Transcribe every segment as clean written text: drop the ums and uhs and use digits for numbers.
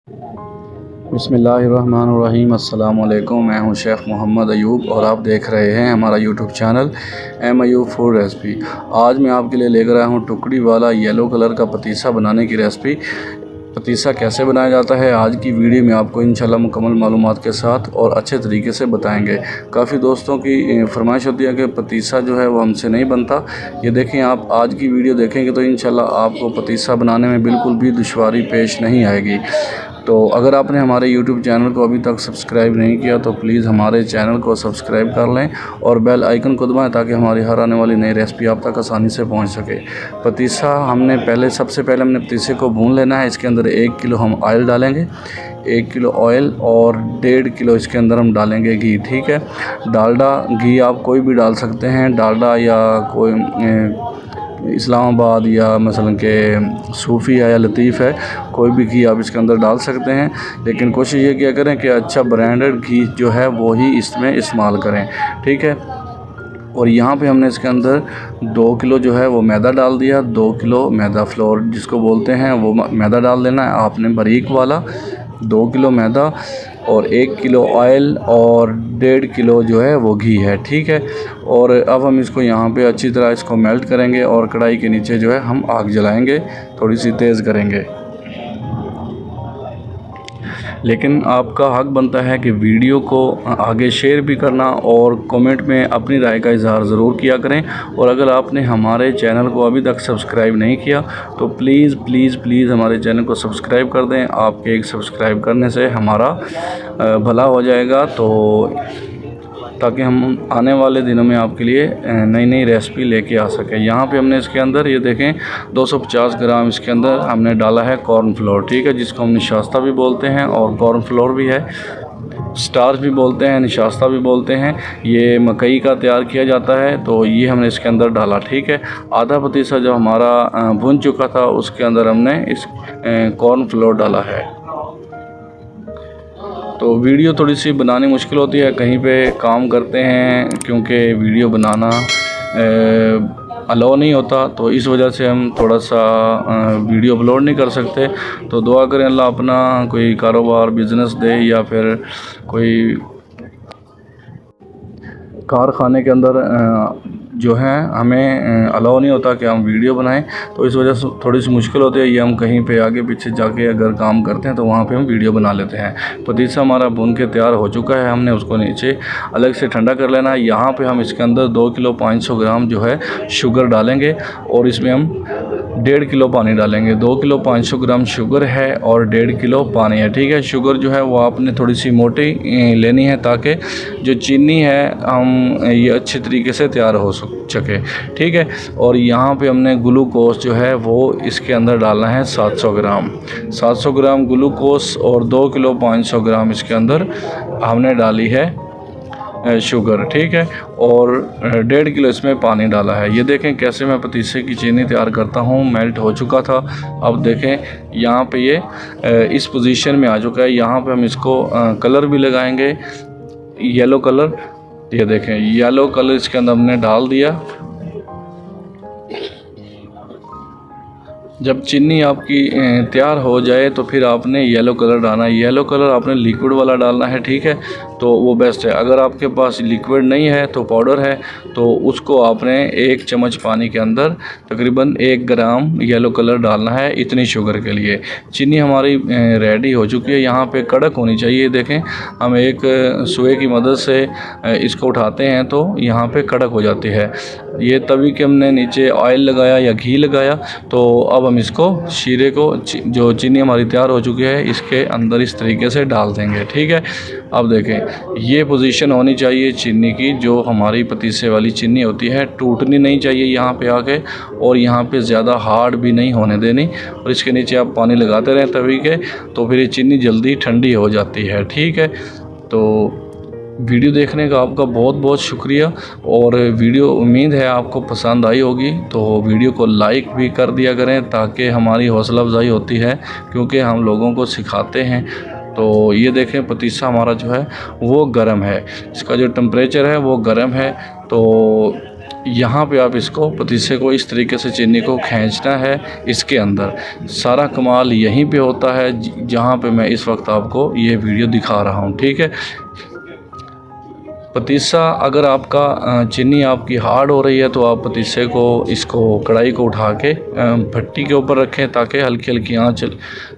बिस्मिल्लाहिर्रहमानिर्रहीम। अस्सलाम वालेकुम। मैं हूं शेफ़ मोहम्मद अयूब और आप देख रहे हैं हमारा YouTube channel M Ayub food recipe. आज मैं आपके लिए लेकर आया हूं टुकड़ी वाला येलो कलर का पतीसा बनाने की रेसिपी। पतीसा कैसे बनाया जाता है आज की वीडियो में आपको इंशाल्लाह मुकम्मल मालूमात के साथ और अच्छे तरीके से बताएंगे। काफ़ी दोस्तों की फरमाइश होती है कि पतीसा जो है वो हमसे नहीं बनता। ये देखें, आप आज की वीडियो देखेंगे तो इंशाल्लाह आपको पतीसा बनाने में बिल्कुल भी दुश्वारी पेश नहीं आएगी। तो अगर आपने हमारे YouTube चैनल को अभी तक सब्सक्राइब नहीं किया तो प्लीज़ हमारे चैनल को सब्सक्राइब कर लें और बेल आइकन को दबाएं ताकि हमारी हर आने वाली नई रेसिपी आप तक आसानी से पहुंच सके। पतीसा सबसे पहले हमने पतीसे को भून लेना है। इसके अंदर 1 किलो हम ऑयल डालेंगे, 1 किलो ऑयल और 1.5 किलो इसके अंदर हम डालेंगे घी। ठीक है, डालडा घी आप कोई भी डाल सकते हैं, डालडा या कोई इस्लामाबाद या मसलन के सूफ़ी है या लतीफ़ है, कोई भी घी आप इसके अंदर डाल सकते हैं। लेकिन कोशिश ये किया करें कि अच्छा ब्रांडेड घी जो है वो ही इसमें इस्तेमाल करें। ठीक है, और यहाँ पे हमने इसके अंदर 2 किलो जो है वो मैदा डाल दिया। 2 किलो मैदा फ्लोर जिसको बोलते हैं वो मैदा डाल देना है आपने बारीक वाला। 2 किलो मैदा और 1 किलो ऑयल और 1.5 किलो जो है वो घी है। ठीक है, और अब हम इसको यहाँ पे अच्छी तरह इसको मेल्ट करेंगे और कढ़ाई के नीचे जो है हम आग जलाएंगे, थोड़ी सी तेज़ करेंगे। लेकिन आपका हक बनता है कि वीडियो को आगे शेयर भी करना और कमेंट में अपनी राय का इजहार ज़रूर किया करें। और अगर आपने हमारे चैनल को अभी तक सब्सक्राइब नहीं किया तो प्लीज़ प्लीज़ प्लीज़ हमारे चैनल को सब्सक्राइब कर दें। आपके एक सब्सक्राइब करने से हमारा भला हो जाएगा, तो ताकि हम आने वाले दिनों में आपके लिए नई नई रेसिपी लेके आ सकें। यहाँ पे हमने इसके अंदर ये देखें 250 ग्राम इसके अंदर हमने डाला है कॉर्न फ्लोर। ठीक है, जिसको हम निशास्ता भी बोलते हैं और कॉर्न फ्लोर भी है, स्टार्च भी बोलते हैं, निशास्ता भी बोलते हैं। ये मकई का तैयार किया जाता है, तो ये हमने इसके अंदर डाला। ठीक है, आधा पतीसा जो हमारा भुन चुका था उसके अंदर हमने इस कॉर्न फ्लोर डाला है। तो वीडियो थोड़ी सी बनानी मुश्किल होती है, कहीं पे काम करते हैं क्योंकि वीडियो बनाना अलाउ नहीं होता, तो इस वजह से हम थोड़ा सा वीडियो अपलोड नहीं कर सकते। तो दुआ करें अल्लाह अपना कोई कारोबार बिज़नेस दे या फिर कोई कारखाने के अंदर जो है हमें अलाउ नहीं होता कि हम वीडियो बनाएं, तो इस वजह से थोड़ी सी मुश्किल होती है। ये हम कहीं पे आगे पीछे जाके अगर काम करते हैं तो वहाँ पे हम वीडियो बना लेते हैं। पतीसा हमारा भून के तैयार हो चुका है, हमने उसको नीचे अलग से ठंडा कर लेना है। यहाँ पे हम इसके अंदर 2 किलो 500 ग्राम जो है शुगर डालेंगे और इसमें हम 1.5 किलो पानी डालेंगे। 2 किलो 500 ग्राम शुगर है और 1.5 किलो पानी है। ठीक है, शुगर जो है वो आपने थोड़ी सी मोटी लेनी है ताकि जो चीनी है हम ये अच्छे तरीके से तैयार हो सके। ठीक है, और यहाँ पे हमने ग्लूकोज जो है वो इसके अंदर डालना है 700 ग्राम। 700 ग्राम ग्लूकोज और 2 किलो 500 ग्राम इसके अंदर हमने डाली है शुगर। ठीक है, और 1.5 किलो इसमें पानी डाला है। ये देखें कैसे मैं पतीसे की चीनी तैयार करता हूँ, मेल्ट हो चुका था। अब देखें यहाँ पे ये इस पोजीशन में आ चुका है। यहाँ पे हम इसको कलर भी लगाएंगे, येलो कलर। ये देखें येलो कलर इसके अंदर हमने डाल दिया। जब चीनी आपकी तैयार हो जाए तो फिर आपने येलो कलर डालना है। येलो कलर आपने लिक्विड वाला डालना है। ठीक है, तो वो बेस्ट है। अगर आपके पास लिक्विड नहीं है तो पाउडर है, तो उसको आपने 1 चम्मच पानी के अंदर तकरीबन 1 ग्राम येलो कलर डालना है, इतनी शुगर के लिए। चीनी हमारी रेडी हो चुकी है। यहाँ पे कड़क होनी चाहिए। देखें हम एक सुए की मदद से इसको उठाते हैं तो यहाँ पे कड़क हो जाती है। ये तभी कि हमने नीचे ऑयल लगाया या घी लगाया। तो अब हम इसको शीरे को जो चीनी हमारी तैयार हो चुकी है इसके अंदर इस तरीके से डाल देंगे। ठीक है, अब देखें ये पोजीशन होनी चाहिए चीनी की, जो हमारी पतीसे वाली चीनी होती है टूटनी नहीं चाहिए यहाँ पे आके, और यहाँ पे ज़्यादा हार्ड भी नहीं होने देनी। और इसके नीचे आप पानी लगाते रहें तभी के, तो फिर ये चीनी जल्दी ठंडी हो जाती है। ठीक है, तो वीडियो देखने का आपका बहुत बहुत शुक्रिया, और वीडियो उम्मीद है आपको पसंद आई होगी। तो वीडियो को लाइक भी कर दिया करें ताकि हमारी हौसला अफजाई होती है, क्योंकि हम लोगों को सिखाते हैं। तो ये देखें पतीसा हमारा जो है वो गर्म है, इसका जो टेम्परेचर है वो गर्म है। तो यहाँ पे आप इसको पतीसे को इस तरीके से चीनी को खींचना है इसके अंदर। सारा कमाल यहीं पे होता है जहाँ पे मैं इस वक्त आपको ये वीडियो दिखा रहा हूँ। ठीक है, पतीसा अगर आपका चीनी आपकी हार्ड हो रही है तो आप पतीसे को इसको कढ़ाई को उठा के भट्टी के ऊपर रखें ताकि हल्की हल्की आंच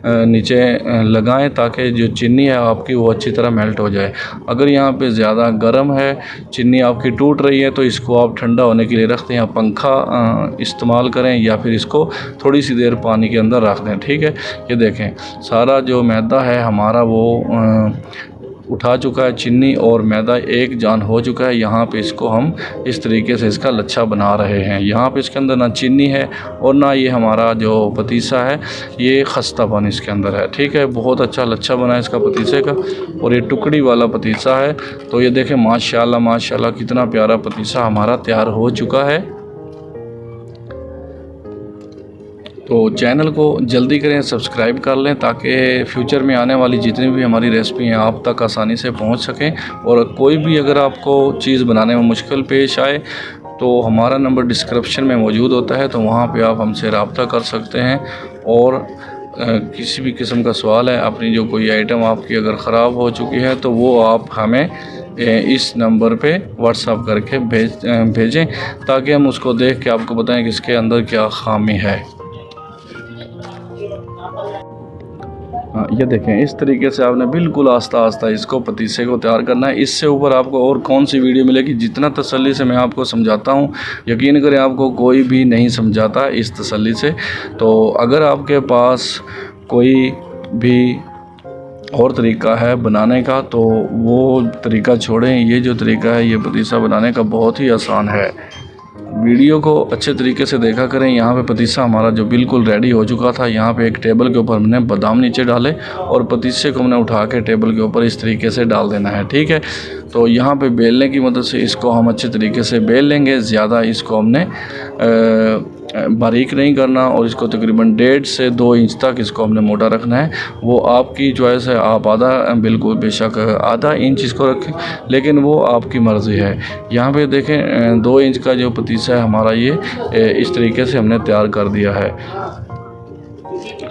नीचे लगाएं ताकि जो चीनी है आपकी वो अच्छी तरह मेल्ट हो जाए। अगर यहाँ पे ज़्यादा गर्म है, चीनी आपकी टूट रही है, तो इसको आप ठंडा होने के लिए रख दें या पंखा इस्तेमाल करें या फिर इसको थोड़ी सी देर पानी के अंदर रख दें। ठीक है, ये देखें सारा जो मैदा है हमारा वो उठा चुका है, चीनी और मैदा एक जान हो चुका है। यहाँ पे इसको हम इस तरीके से इसका लच्छा बना रहे हैं। यहाँ पे इसके अंदर ना चीनी है और ना ये हमारा जो पतीसा है ये खस्तापन इसके अंदर है। ठीक है, बहुत अच्छा लच्छा बना है इसका पतीसे का और ये टुकड़ी वाला पतीसा है। तो ये देखें माशाल्लाह माशाल्लाह कितना प्यारा पतीसा हमारा तैयार हो चुका है। तो चैनल को जल्दी करें, सब्सक्राइब कर लें ताकि फ्यूचर में आने वाली जितनी भी हमारी रेसिपी हैं आप तक आसानी से पहुंच सकें। और कोई भी अगर आपको चीज़ बनाने में मुश्किल पेश आए तो हमारा नंबर डिस्क्रिप्शन में मौजूद होता है, तो वहां पे आप हमसे रब्ता कर सकते हैं। और किसी भी किस्म का सवाल है, अपनी जो कोई आइटम आपकी अगर ख़राब हो चुकी है तो वो आप हमें इस नंबर पे व्हाट्सअप करके भेजें ताकि हम उसको देख के आपको बताएं कि इसके अंदर क्या खामी है। ये देखें इस तरीके से आपने बिल्कुल आस्ता आस्ता इसको पतीसे को तैयार करना है। इससे ऊपर आपको और कौन सी वीडियो मिलेगी, जितना तसल्ली से मैं आपको समझाता हूँ यकीन करें आपको कोई भी नहीं समझाता इस तसल्ली से। तो अगर आपके पास कोई भी और तरीका है बनाने का तो वो तरीका छोड़ें, ये जो तरीका है ये पतीसा बनाने का बहुत ही आसान है। वीडियो को अच्छे तरीके से देखा करें। यहाँ पे पतीसा हमारा जो बिल्कुल रेडी हो चुका था, यहाँ पे एक टेबल के ऊपर हमने बादाम नीचे डाले और पतीसे को हमने उठा के टेबल के ऊपर इस तरीके से डाल देना है। ठीक है, तो यहाँ पे बेलने की मदद से इसको हम अच्छे तरीके से बेल लेंगे। ज़्यादा इसको हमने बारीक नहीं करना और इसको तकरीबन 1.5 से 2 इंच तक इसको हमने मोटा रखना है। वो आपकी चॉइस है, आप आधा बिल्कुल बेशक आधा इंच इसको रखें, लेकिन वो आपकी मर्ज़ी है। यहाँ पे देखें 2 इंच का जो पतीसा है हमारा ये इस तरीके से हमने तैयार कर दिया है।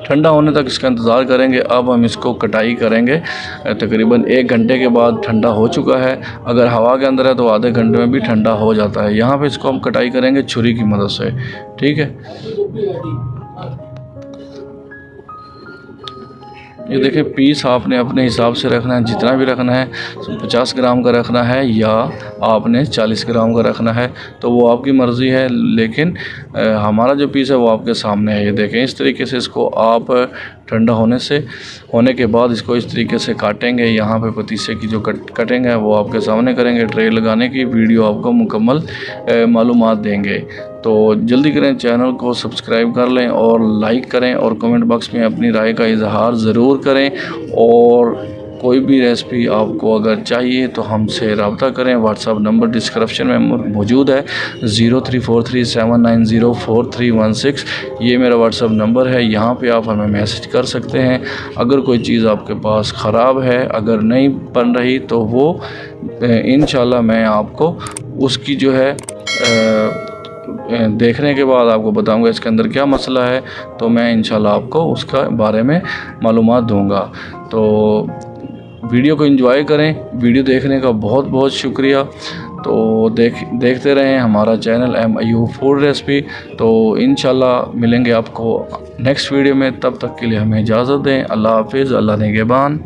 ठंडा होने तक इसका इंतज़ार करेंगे। अब हम इसको कटाई करेंगे तकरीबन 1 घंटे के बाद। ठंडा हो चुका है, अगर हवा के अंदर है तो आधे घंटे में भी ठंडा हो जाता है। यहाँ पे इसको हम कटाई करेंगे छुरी की मदद से। ठीक है, ये देखें पीस आपने अपने हिसाब से रखना है, जितना भी रखना है 50 ग्राम का रखना है या आपने 40 ग्राम का रखना है तो वो आपकी मर्ज़ी है, लेकिन हमारा जो पीस है वो आपके सामने है। ये देखें इस तरीके से इसको आप ठंडा होने के बाद इसको इस तरीके से काटेंगे। यहाँ पे पतीसे की जो कटिंग है वो आपके सामने करेंगे। ट्रे लगाने की वीडियो आपको मुकम्मल मालूमात देंगे। तो जल्दी करें, चैनल को सब्सक्राइब कर लें और लाइक करें और कमेंट बॉक्स में अपनी राय का इजहार ज़रूर करें। और कोई भी रेसिपी आपको अगर चाहिए तो हमसे रब्ता करें। व्हाट्सअप नंबर डिस्क्रिप्शन में मौजूद है 0343790431 ये मेरा व्हाट्सअप नंबर है। यहाँ पे आप हमें मैसेज कर सकते हैं। अगर कोई चीज़ आपके पास ख़राब है, अगर नहीं बन रही तो वो इंशाल्लाह मैं आपको उसकी जो है देखने के बाद आपको बताऊंगा इसके अंदर क्या मसला है, तो मैं इंशाल्लाह आपको उसका बारे में मालूमात दूंगा। तो वीडियो को एंजॉय करें। वीडियो देखने का बहुत बहुत शुक्रिया। तो देखते रहें हमारा चैनल MIU फूड रेसिपी। तो इंशाल्लाह मिलेंगे आपको नेक्स्ट वीडियो में, तब तक के लिए हमें इजाज़त दें। अल्लाह हाफिज़, अल्लाह निगहबान।